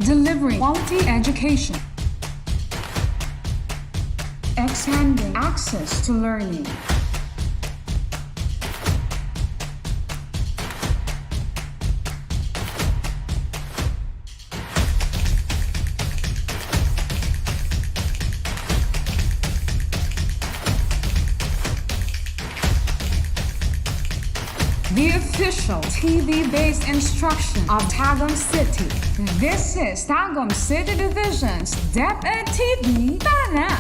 delivering quality education, expanding access to learning. The official TV-based instruction of Tagum City. This is Tagum City Division's DepEd TV. Tara na!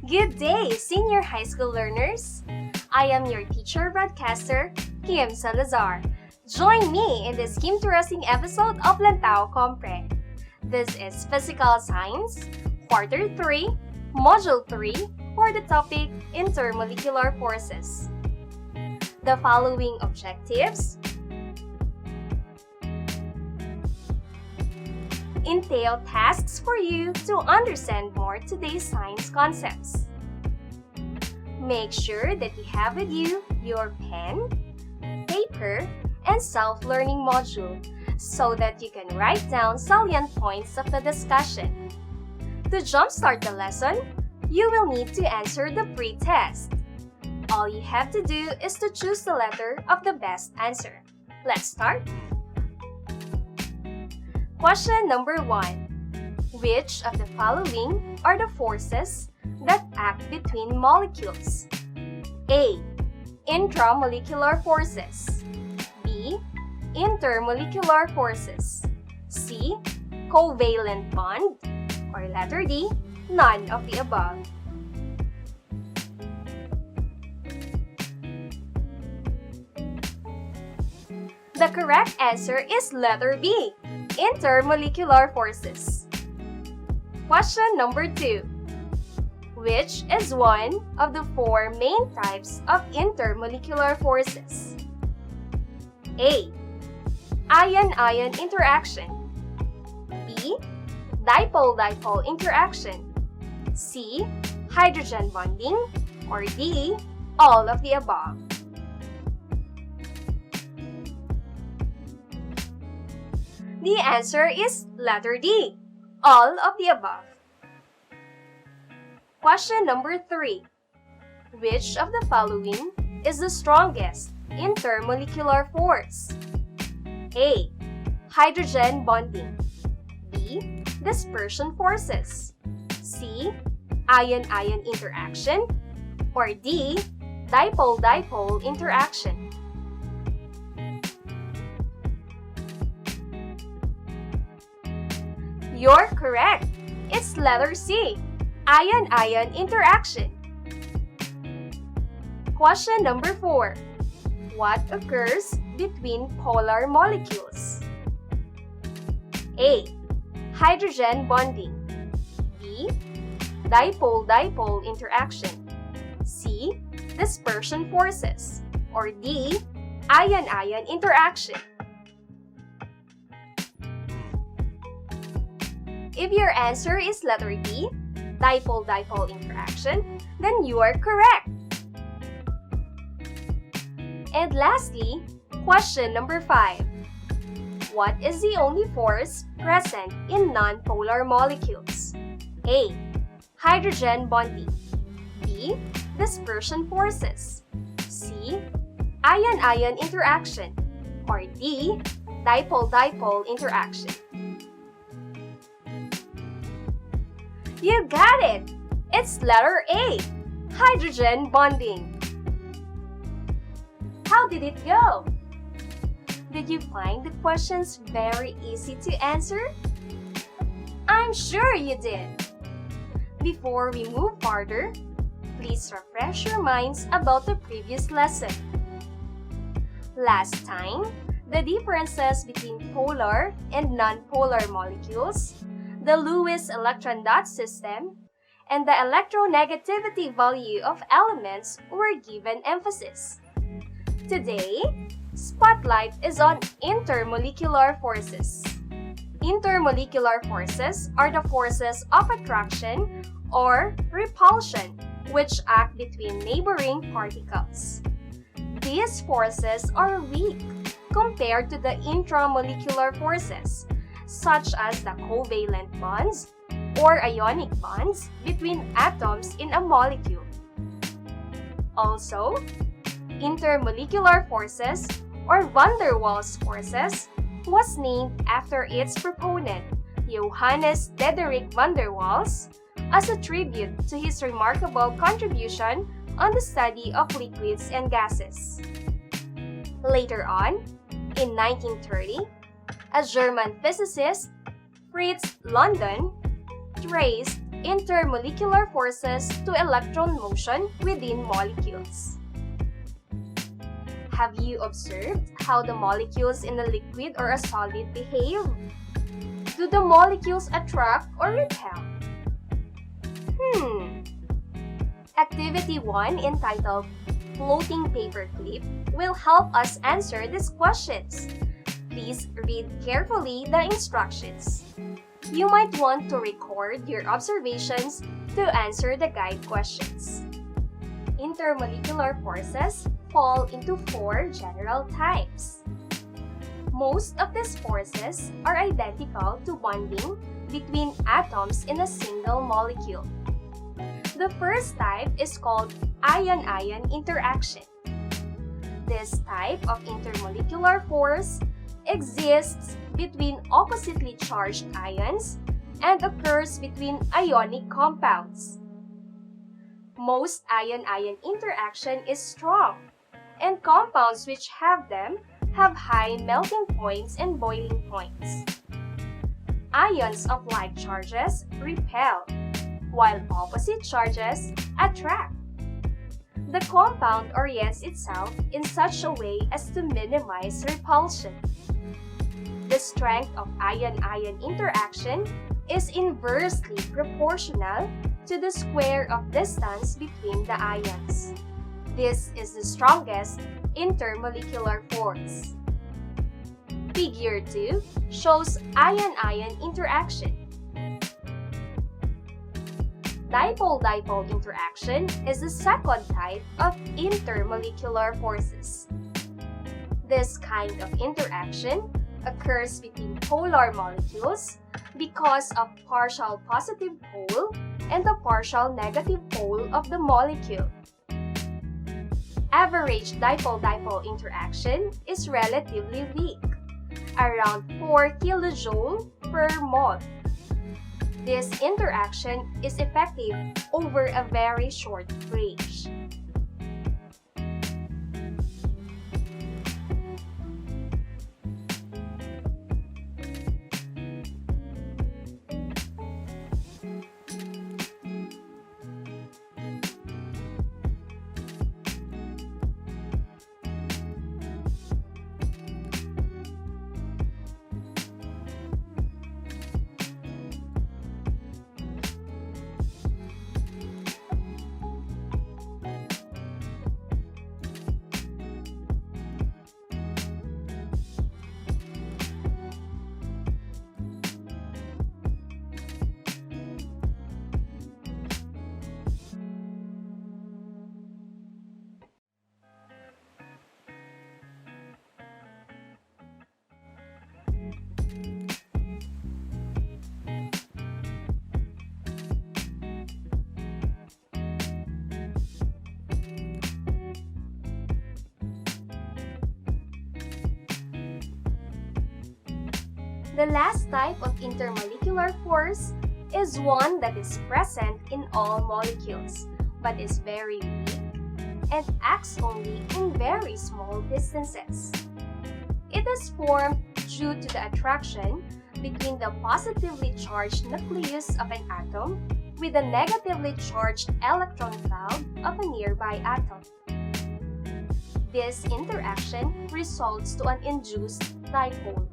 Good day, senior high school learners! I am your teacher broadcaster, Kim Salazar. Join me in this interesting episode of Lantaw, Compre. This is Physical Science, Quarter 3, Module 3, for the topic Intermolecular Forces. The following objectives entail tasks for you to understand more today's science concepts. Make sure that you have with you your pen, paper, and self-learning module so that you can write down salient points of the discussion. To jumpstart the lesson, you will need to answer the pre-test. All you have to do is to choose the letter of the best answer. Let's start. Question number 1. Which of the following are the forces that act between molecules? A. Intramolecular forces. B. Intermolecular forces. C. Covalent bond. Or letter D. None of the above. The correct answer is letter B. Intermolecular forces. Question number 2. Which is one of the 4 main types of intermolecular forces? A. Ion-ion interaction. B. Dipole-dipole interaction. C. Hydrogen bonding. Or D. All of the above. The answer is letter D, all of the above. Question number 3. Which of the following is the strongest intermolecular force? A. Hydrogen bonding. B. Dispersion forces. C. Ion-ion interaction. Or D. Dipole-dipole interaction. You're correct! It's letter C, ion-ion interaction. Question number 4. What occurs between polar molecules? A. Hydrogen bonding. B. Dipole-dipole interaction. C. Dispersion forces. Or D. Ion-ion interaction. If your answer is letter D, dipole-dipole interaction, then you are correct. And lastly, question number 5. What is the only force present in non-polar molecules? A. Hydrogen bonding. B. Dispersion forces. C. Ion-ion interaction. Or D. Dipole-dipole interaction. You got it! It's letter A, hydrogen bonding. How did it go? Did you find the questions very easy to answer? I'm sure you did. Before we move further, please refresh your minds about the previous lesson. Last time, the differences between polar and non-polar molecules, the Lewis electron dot system, and the electronegativity value of elements were given emphasis. Today, spotlight is on intermolecular forces. Intermolecular forces are the forces of attraction or repulsion which act between neighboring particles. These forces are weak compared to the intramolecular forces, such as the covalent bonds or ionic bonds between atoms in a molecule. Also, intermolecular forces or van der Waals forces was named after its proponent, Johannes Diederik van der Waals, as a tribute to his remarkable contribution on the study of liquids and gases. Later on, in 1930, a German physicist, Fritz London, traced intermolecular forces to electron motion within molecules. Have you observed how the molecules in a liquid or a solid behave? Do the molecules attract or repel? Activity 1 entitled Floating Paperclip will help us answer these questions. Please read carefully the instructions. You might want to record your observations to answer the guide questions. Intermolecular forces fall into 4 general types. Most of these forces are identical to bonding between atoms in a single molecule. The first type is called ion-ion interaction. This type of intermolecular force exists between oppositely charged ions and occurs between ionic compounds. Most ion-ion interaction is strong, and compounds which have them have high melting points and boiling points. Ions of like charges repel, while opposite charges attract. The compound orients itself in such a way as to minimize repulsion. The strength of ion-ion interaction is inversely proportional to the square of distance between the ions. This is the strongest intermolecular force. Figure 2 shows ion-ion interaction. Dipole-dipole interaction is the second type of intermolecular forces. This kind of interaction occurs between polar molecules because of partial positive pole and the partial negative pole of the molecule. Average dipole-dipole interaction is relatively weak, around 4 kJ per mole. This interaction is effective over a very short range. The last type of intermolecular force is one that is present in all molecules, but is very weak and acts only in very small distances. It is formed due to the attraction between the positively charged nucleus of an atom with the negatively charged electron cloud of a nearby atom. This interaction results to an induced dipole.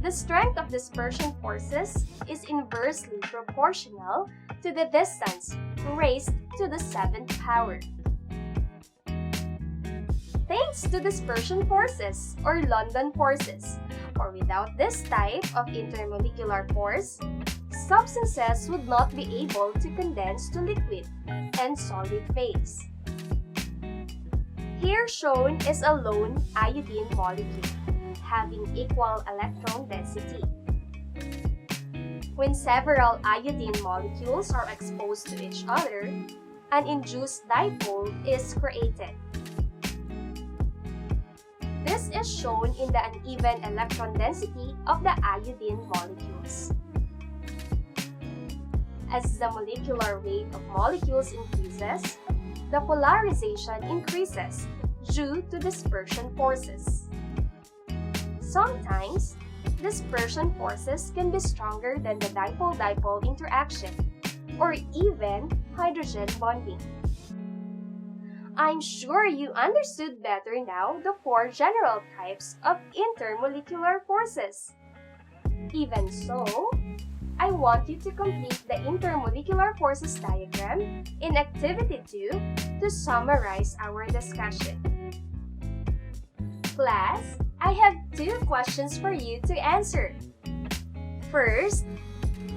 The strength of dispersion forces is inversely proportional to the distance raised to the 7th power. thanks to dispersion forces or London forces, for without this type of intermolecular force, substances would not be able to condense to liquid and solid phase. Here shown is a lone iodine molecule having equal electron density. When several iodine molecules are exposed to each other, an induced dipole is created. This is shown in the uneven electron density of the iodine molecules. As the molecular weight of molecules increases, the polarization increases due to dispersion forces. Sometimes, dispersion forces can be stronger than the dipole-dipole interaction, or even hydrogen bonding. I'm sure you understood better now the four general types of intermolecular forces. Even so, I want you to complete the intermolecular forces diagram in Activity 2 to summarize our discussion. Class, I have two questions for you to answer. First,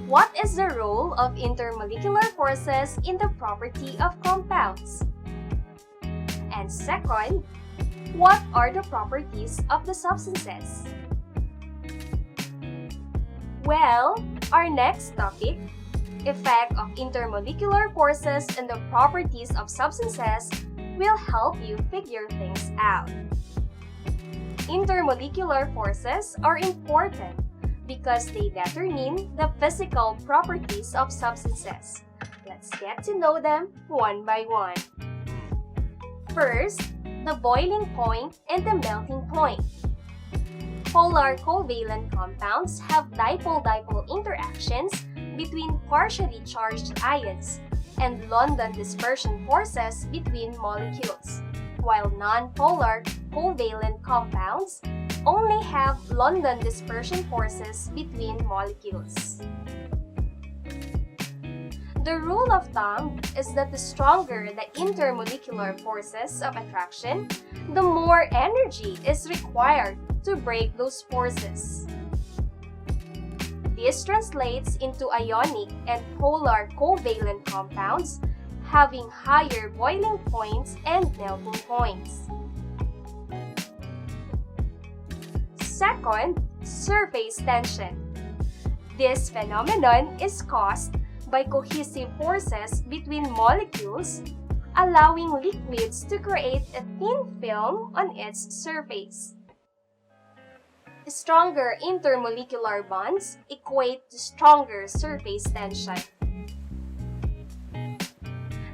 what is the role of intermolecular forces in the property of compounds? And second, what are the properties of the substances? Well, our next topic, effect of intermolecular forces and the properties of substances, will help you figure things out. Intermolecular forces are important because they determine the physical properties of substances. Let's get to know them one by one. First, the boiling point and the melting point. Polar covalent compounds have dipole-dipole interactions between partially charged ions and London dispersion forces between molecules, while non-polar covalent compounds only have London dispersion forces between molecules. The rule of thumb is that the stronger the intermolecular forces of attraction, the more energy is required to break those forces. This translates into ionic and polar covalent compounds having higher boiling points and melting points. Second, surface tension. This phenomenon is caused by cohesive forces between molecules, allowing liquids to create a thin film on its surface. Stronger intermolecular bonds equate to stronger surface tension.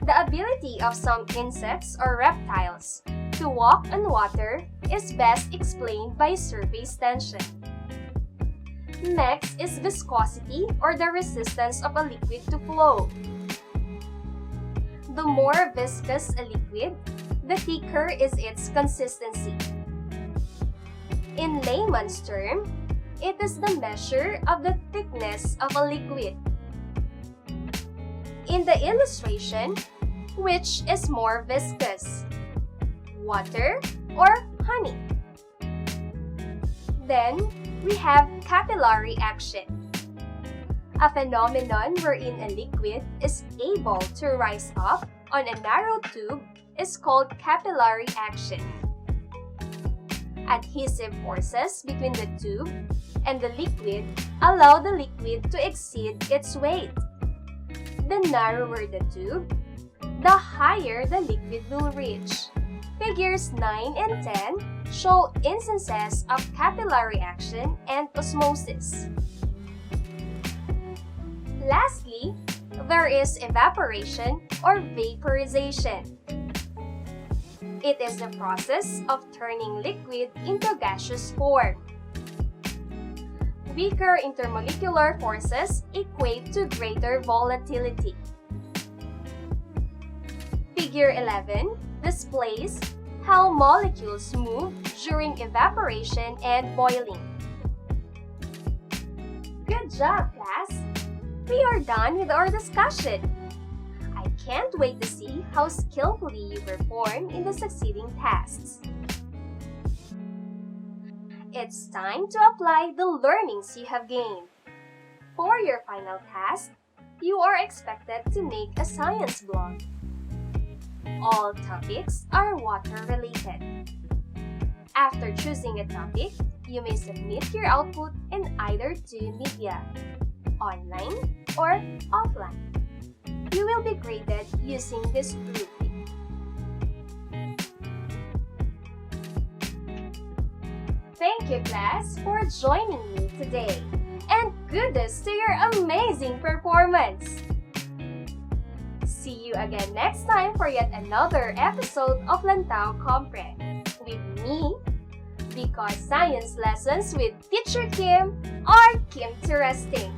The ability of some insects or reptiles to walk on water is best explained by surface tension. Next is viscosity or the resistance of a liquid to flow. The more viscous a liquid, the thicker is its consistency. In layman's term, it is the measure of the thickness of a liquid. In the illustration, which is more viscous, water or honey? Then, we have capillary action, a phenomenon wherein a liquid is able to rise up on a narrow tube is called capillary action. Adhesive forces between the tube and the liquid allow the liquid to exceed its weight. The narrower the tube, the higher the liquid will reach. Figures 9 and 10 show instances of capillary action and osmosis. Lastly, there is evaporation or vaporization. It is the process of turning liquid into gaseous form. Weaker intermolecular forces equate to greater volatility. Figure 11 displays how molecules move during evaporation and boiling. Good job, class! We are done with our discussion. I can't wait to see how skillfully you perform in the succeeding tasks. It's time to apply the learnings you have gained. For your final task, you are expected to make a science blog. All topics are water-related. After choosing a topic, you may submit your output in either two media, online or offline. You will be graded using this rubric. Thank you, class, for joining me today. And kudos to your amazing performance! See you again next time for yet another episode of Lantaw Compre with me, because science lessons with Teacher Kim are Kim-interesting.